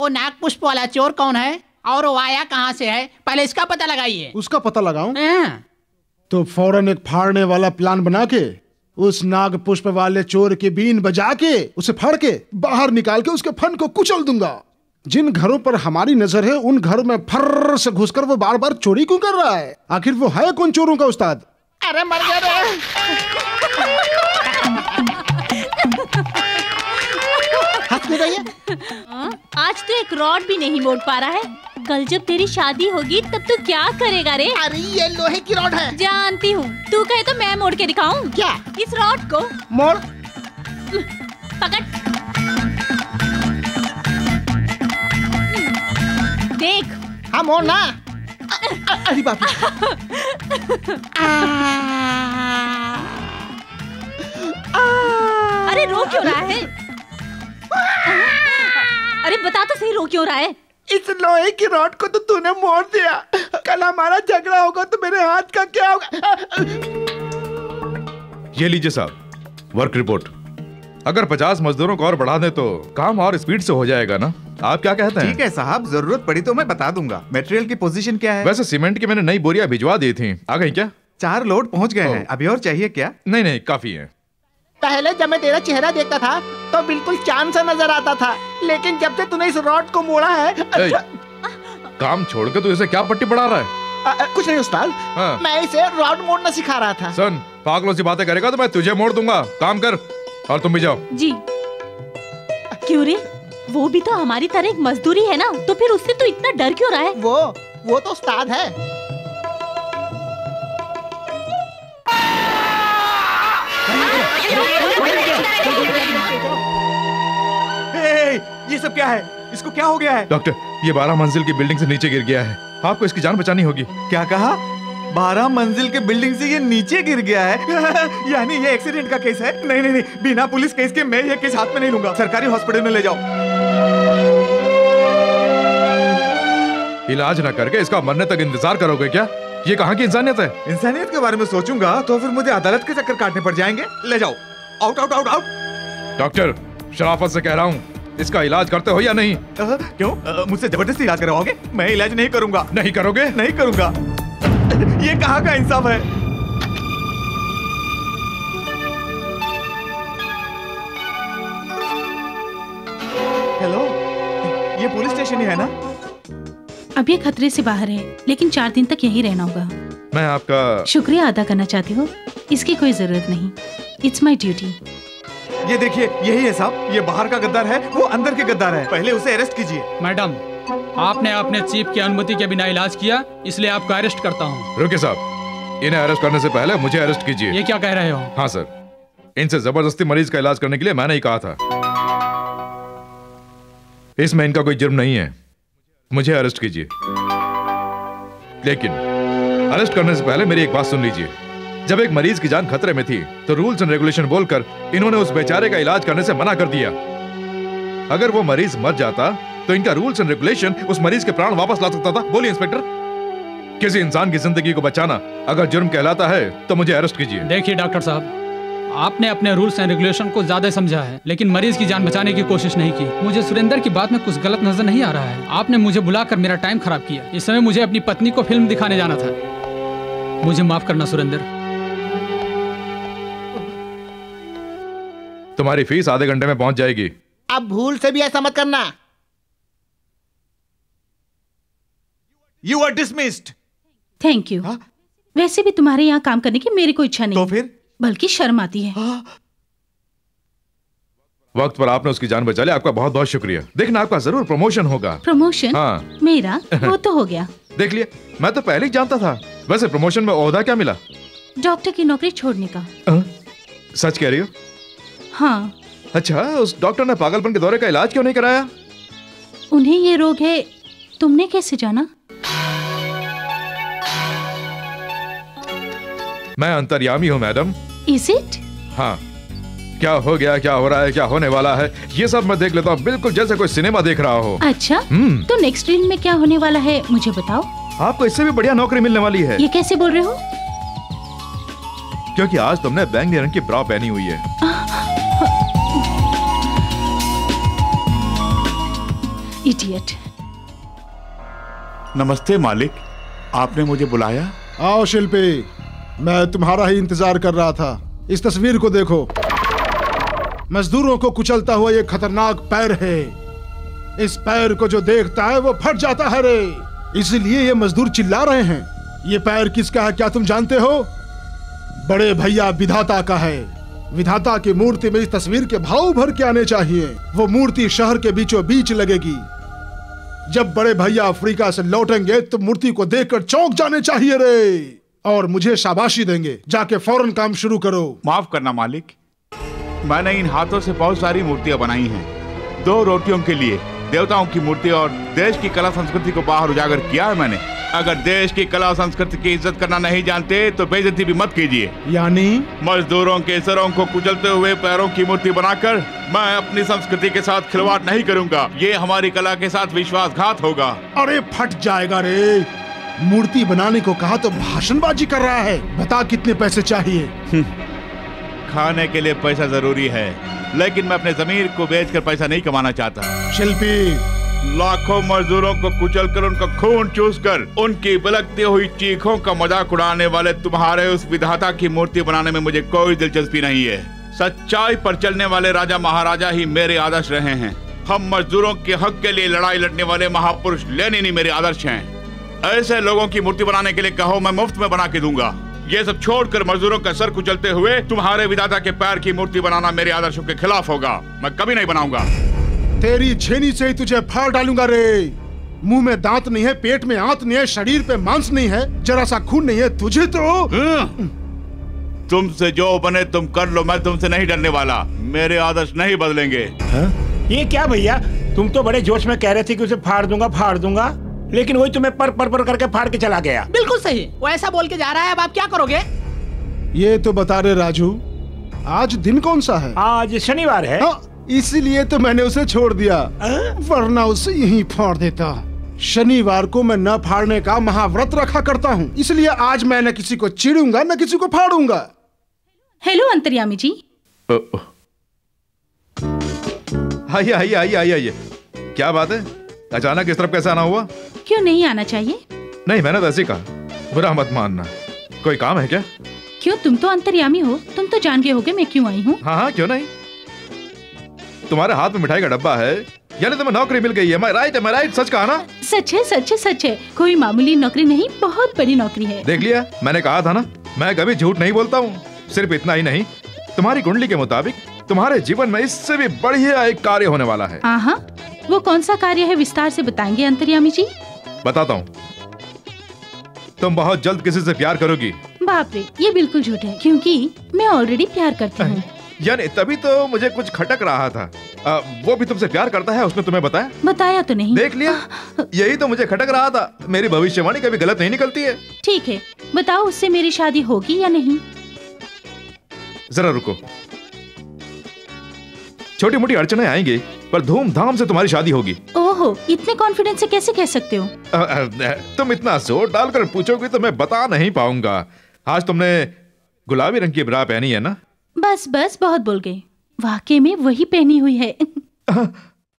वो नागपुष्प वाला चोर कौन है और वो आया कहाँ से है, पहले इसका पता लगाइए। उसका पता लगाऊं? तो फौरन एक फाड़ने वाला प्लान बना के उस नाग पुष्प वाले चोर की बीन बजा के उसे फाड़ के बाहर निकाल के उसके फन को कुचल दूंगा। जिन घरों पर हमारी नजर है उन घरों में फर्र से घुसकर वो बार बार चोरी क्यों कर रहा है? आखिर वो है कौन चोरों का उस्ताद? अरे मर गया रे। हंस क्यों रही है? आज तो एक रॉड भी नहीं मोड़ पा रहा है। कल जब तेरी शादी होगी तब तू क्या करेगा रे? अरे ये लोहे की रॉड है। जानती हूँ, तू कहे तो मैं मोड़ के दिखाऊं। क्या? इस रॉड को मोड़। पकड़, देख। हाँ मोड़ ना। अरे बाप रे। अरे रो क्यों रहा है? अरे बता तो सही, रो क्यों रहा है? इस लोहे की रॉड को तो तूने मोड़ दिया। कल हमारा झगड़ा होगा तो मेरे हाथ का क्या होगा? ये लीजिए साहब, वर्क रिपोर्ट। अगर 50 मजदूरों को और बढ़ा दें तो काम और स्पीड से हो जाएगा ना? आप क्या कहते हैं? ठीक है साहब, जरूरत पड़ी तो मैं बता दूंगा। मटेरियल की पोजीशन क्या है? वैसे सीमेंट की मैंने नई बोरियां भिजवा दी थी, आ गई क्या? 4 लोड पहुंच गए हैं। अभी और चाहिए क्या? नहीं नहीं, काफी है। पहले जब मैं तेरा चेहरा देखता था तो बिल्कुल चांद सा नजर आता था, लेकिन जब से तूने इस रॉड को मोड़ा है। काम छोड़ के तू इसे क्या पट्टी पड़ा रहा है? कुछ नहीं उस्ताद, मैं इसे रॉड मोड़ना सिखा रहा था। सुन, पागलों सी बातें करेगा तो मैं तुझे मोड़ दूंगा। काम कर, और तुम भी जाओ। जी। क्यों रे? वो भी तो हमारी तरह एक मजदूरी है ना, तो फिर उससे तो इतना डर क्यों रहा है? वो तो उस्ताद है। ये सब क्या है? इसको क्या हो गया है? डॉक्टर, ये 12 मंजिल की बिल्डिंग से नीचे गिर गया है। आपको इसकी जान बचानी होगी। क्या कहा? 12 मंजिल के बिल्डिंग से ये नीचे गिर गया है? यानी ये एक्सीडेंट का केस है? नहीं नहीं नहीं, बिना पुलिस केस के मैं ये केस हाथ में नहीं लूंगा। सरकारी हॉस्पिटल में ले जाओ। इलाज न करके इसका मरने तक इंतजार करोगे क्या? ये कहाँ की इंसानियत है? इंसानियत के बारे में सोचूंगा तो फिर मुझे अदालत के चक्कर काटने पड़ जाएंगे। ले जाओ, out out out out. Doctor, शराफत से कह रहा हूँ, इसका इलाज करते हो या नहीं? क्यों? मुझसे जबरदस्ती इलाज करवाओगे? मैं इलाज नहीं करूंगा। नहीं करोगे? नहीं करूंगा। ये कहाँ का इंसाफ है? हेलो, ये पुलिस स्टेशन ही है ना? अब ये खतरे से बाहर है, लेकिन 4 दिन तक यही रहना होगा। मैं आपका शुक्रिया अदा करना चाहती हूँ। इसकी कोई जरूरत नहीं, इट्स माई ड्यूटी। ये देखिए, यही है साहब। ये बाहर का गद्दार है, वो अंदर के गद्दार है। पहले उसे अरेस्ट कीजिए। मैडम, आपने अपने चीफ की अनुमति के बिना इलाज किया, इसलिए आपको अरेस्ट करता हूँ। रुकिए साहब, इन्हें अरेस्ट करने से पहले मुझे अरेस्ट कीजिए। ये क्या कह रहे हो? हाँ सर, इनसे जबरदस्ती मरीज का इलाज करने के लिए मैंने ही कहा था। इसमें इनका कोई जुर्म नहीं है, मुझे अरेस्ट कीजिए। लेकिन अरेस्ट करने से पहले मेरी एक बात सुन लीजिए। जब एक मरीज की जान खतरे में थी तो रूल्स एंड रेगुलेशन बोलकर इन्होंने उस बेचारे का इलाज करने से मना कर दिया। अगर वो मरीज मर जाता तो इनका रूल्स एंड रेगुलेशन उस मरीज के प्राण वापस ला सकता था। बोलिए इंस्पेक्टर, किसी इंसान की जिंदगी को बचाना अगर जुर्म कहलाता है तो मुझे अरेस्ट कीजिए। देखिए डॉक्टर साहब, आपने अपने रूल्स एंड रेगुलेशन को ज्यादा समझा है, लेकिन मरीज की जान बचाने की कोशिश नहीं की। मुझे सुरेंद्र की बात में कुछ गलत नजर नहीं आ रहा है। आपने मुझे बुलाकर मेरा टाइम खराब किया। इस समय मुझे अपनी पत्नी को फिल्म दिखाने जाना था। मुझे माफ करना सुरेंद्र। तुम्हारी फीस आधे घंटे में पहुंच जाएगी। अब भूल से भी ऐसा मत करना। You are dismissed. Thank you. वैसे भी तुम्हारे यहाँ काम करने की मेरी कोई इच्छा नहीं, तो फिर? बल्कि शर्म आती है। वक्त पर आपने उसकी जान बचा ली, आपका बहुत बहुत शुक्रिया। देखना, आपका जरूर प्रमोशन होगा। प्रमोशन? हाँ। मेरा वो तो हो गया। देख लिया, मैं तो पहले ही जानता था। वैसे प्रमोशन में ओहदा क्या मिला? डॉक्टर की नौकरी छोड़ने का। सच कह रही हो? हाँ। अच्छा, उस डॉक्टर ने पागलपन के दौरे का इलाज क्यों नहीं कराया? उन्हें ये रोग है, तुमने कैसे जाना? मैं अंतर्यामी हूँ मैडम। Is it? हाँ, क्या हो गया, क्या हो रहा है, क्या होने वाला है, ये सब मैं देख लेता हूँ, बिल्कुल जैसे कोई सिनेमा देख रहा हो। अच्छा, तो नेक्स्ट रील में क्या होने वाला है मुझे बताओ। आपको इससे भी बढ़िया नौकरी मिलने वाली है। ये कैसे बोल रहे हो? क्योंकि आज तुमने बैंगनी रंग की ब्रा पहनी हुई है। इडियट। नमस्ते मालिक, आपने मुझे बुलाया? आओ शिल्पी, मैं तुम्हारा ही इंतजार कर रहा था। इस तस्वीर को देखो। मजदूरों को कुचलता हुआ ये खतरनाक पैर है। इस पैर को जो देखता है वो फट जाता है रे। इसलिए ये मजदूर चिल्ला रहे हैं। ये पैर किसका है क्या तुम जानते हो? बड़े भैया विधाता का है। विधाता की मूर्ति में इस तस्वीर के भाव भर के आने चाहिए। वो मूर्ति शहर के बीचों बीच लगेगी। जब बड़े भैया अफ्रीका से लौटेंगे तो मूर्ति को देखकर चौंक जाने चाहिए रे, और मुझे शाबाशी देंगे। जाके फौरन काम शुरू करो। माफ करना मालिक, मैंने इन हाथों से बहुत सारी मूर्तियां बनाई हैं। 2 रोटियों के लिए देवताओं की मूर्ति और देश की कला संस्कृति को बाहर उजागर किया है मैंने। अगर देश की कला संस्कृति की इज्जत करना नहीं जानते तो बेइज्जती भी मत कीजिए। यानी मजदूरों के सरों को कुचलते हुए पैरों की मूर्ति बनाकर मैं अपनी संस्कृति के साथ खिलवाड़ नहीं करूंगा। ये हमारी कला के साथ विश्वासघात होगा। अरे फट जाएगा रे। मूर्ति बनाने को कहा तो भाषणबाजी कर रहा है। बता कितने पैसे चाहिए? खाने के लिए पैसा जरूरी है, लेकिन मैं अपने जमीर को बेचकर पैसा नहीं कमाना चाहता। शिल्पी, लाखों मजदूरों को कुचलकर उनका खून चूसकर उनकी बिलकती हुई चीखों का मजाक उड़ाने वाले तुम्हारे उस विधाता की मूर्ति बनाने में मुझे कोई दिलचस्पी नहीं है। सच्चाई पर चलने वाले राजा महाराजा ही मेरे आदर्श रहे हैं। हम मजदूरों के हक के लिए लड़ाई लड़ने वाले महापुरुष लेनिन ही मेरे आदर्श हैं। ऐसे लोगों की मूर्ति बनाने के लिए कहो, मैं मुफ्त में बना के दूंगा। ये सब छोड़कर मजदूरों का सर कुचलते हुए तुम्हारे विधाता के पैर की मूर्ति बनाना मेरे आदर्शों के खिलाफ होगा। मैं कभी नहीं बनाऊंगा। तेरी छेनी से ही तुझे फाड़ डालूंगा रे। मुंह में दांत नहीं है, पेट में आंत नहीं है, शरीर पे मांस नहीं है, जरा सा खून नहीं है तुझे तो। तुमसे जो बने तुम कर लो, मैं तुमसे नहीं डरने वाला। मेरे आदर्श नहीं बदलेंगे। ये क्या भैया, तुम तो बड़े जोश में कह रहे थे कि उसे फाड़ दूंगा, लेकिन वही तुम्हें पर करके फाड़ के चला गया। बिल्कुल सही, वो ऐसा बोल के जा रहा है। अब आप क्या करोगे? ये तो बता रहे राजू, आज दिन कौन सा है? आज शनिवार है। इसलिए तो मैंने उसे छोड़ दिया, वरना उसे यहीं फाड़ देता। शनिवार को मैं न फाड़ने का महाव्रत रखा करता हूँ, इसलिए आज मैं न किसी को चिढ़ूंगा न किसी को फाड़ूंगा। हेलो अंतर्यामी जी। आइए आइए आइए आइए आइए। क्या बात है, अचानक इस तरफ कैसे आना हुआ? क्यों नहीं आना चाहिए? नहीं, मैंने तो ऐसे ही कहा, बुरा मत मानना। कोई काम है क्या? क्यों, तुम तो अंतर्यामी हो, तुम तो जान गए होगे मैं क्यों आई हूँ। हाँ हाँ, क्यों नहीं। तुम्हारे हाथ में मिठाई का डब्बा है, यानी तुम्हें नौकरी मिल गई है। मैं राइट? सच कहा ना? सच है। कोई मामूली नौकरी नहीं, बहुत बड़ी नौकरी है। देख लिया, मैंने कहा था ना, मैं कभी झूठ नहीं बोलता हूँ। सिर्फ इतना ही नहीं, तुम्हारी कुंडली के मुताबिक तुम्हारे जीवन में इससे भी बढ़िया एक कार्य होने वाला है। हाँ, वो कौन सा कार्य है, विस्तार से बताएंगे अंतर्यामी जी? बताता हूँ। तुम बहुत जल्द किसी से प्यार करोगी। बाप रे, ये बिल्कुल झूठ है, क्योंकि मैं ऑलरेडी प्यार करती हूँ। यानी तभी तो मुझे कुछ खटक रहा था। वो भी तुमसे प्यार करता है, उसने तुम्हें बताया तो नहीं। देख लिया, यही तो मुझे खटक रहा था। मेरी भविष्यवाणी कभी गलत नहीं निकलती है। ठीक है, बताओ उससे मेरी शादी होगी या नहीं? जरा रुको, छोटी मोटी अड़चनें आएंगी, पर धूमधाम से तुम्हारी शादी होगी। ओहो, इतने कॉन्फिडेंस से कैसे कह सकते हो? तुम इतना जोर डालकर पूछोगी तो मैं बता नहीं पाऊंगा। आज तुमने गुलाबी रंग की ब्रा पहनी है ना? बस बहुत बोल गए, वाकई में वही पहनी हुई है।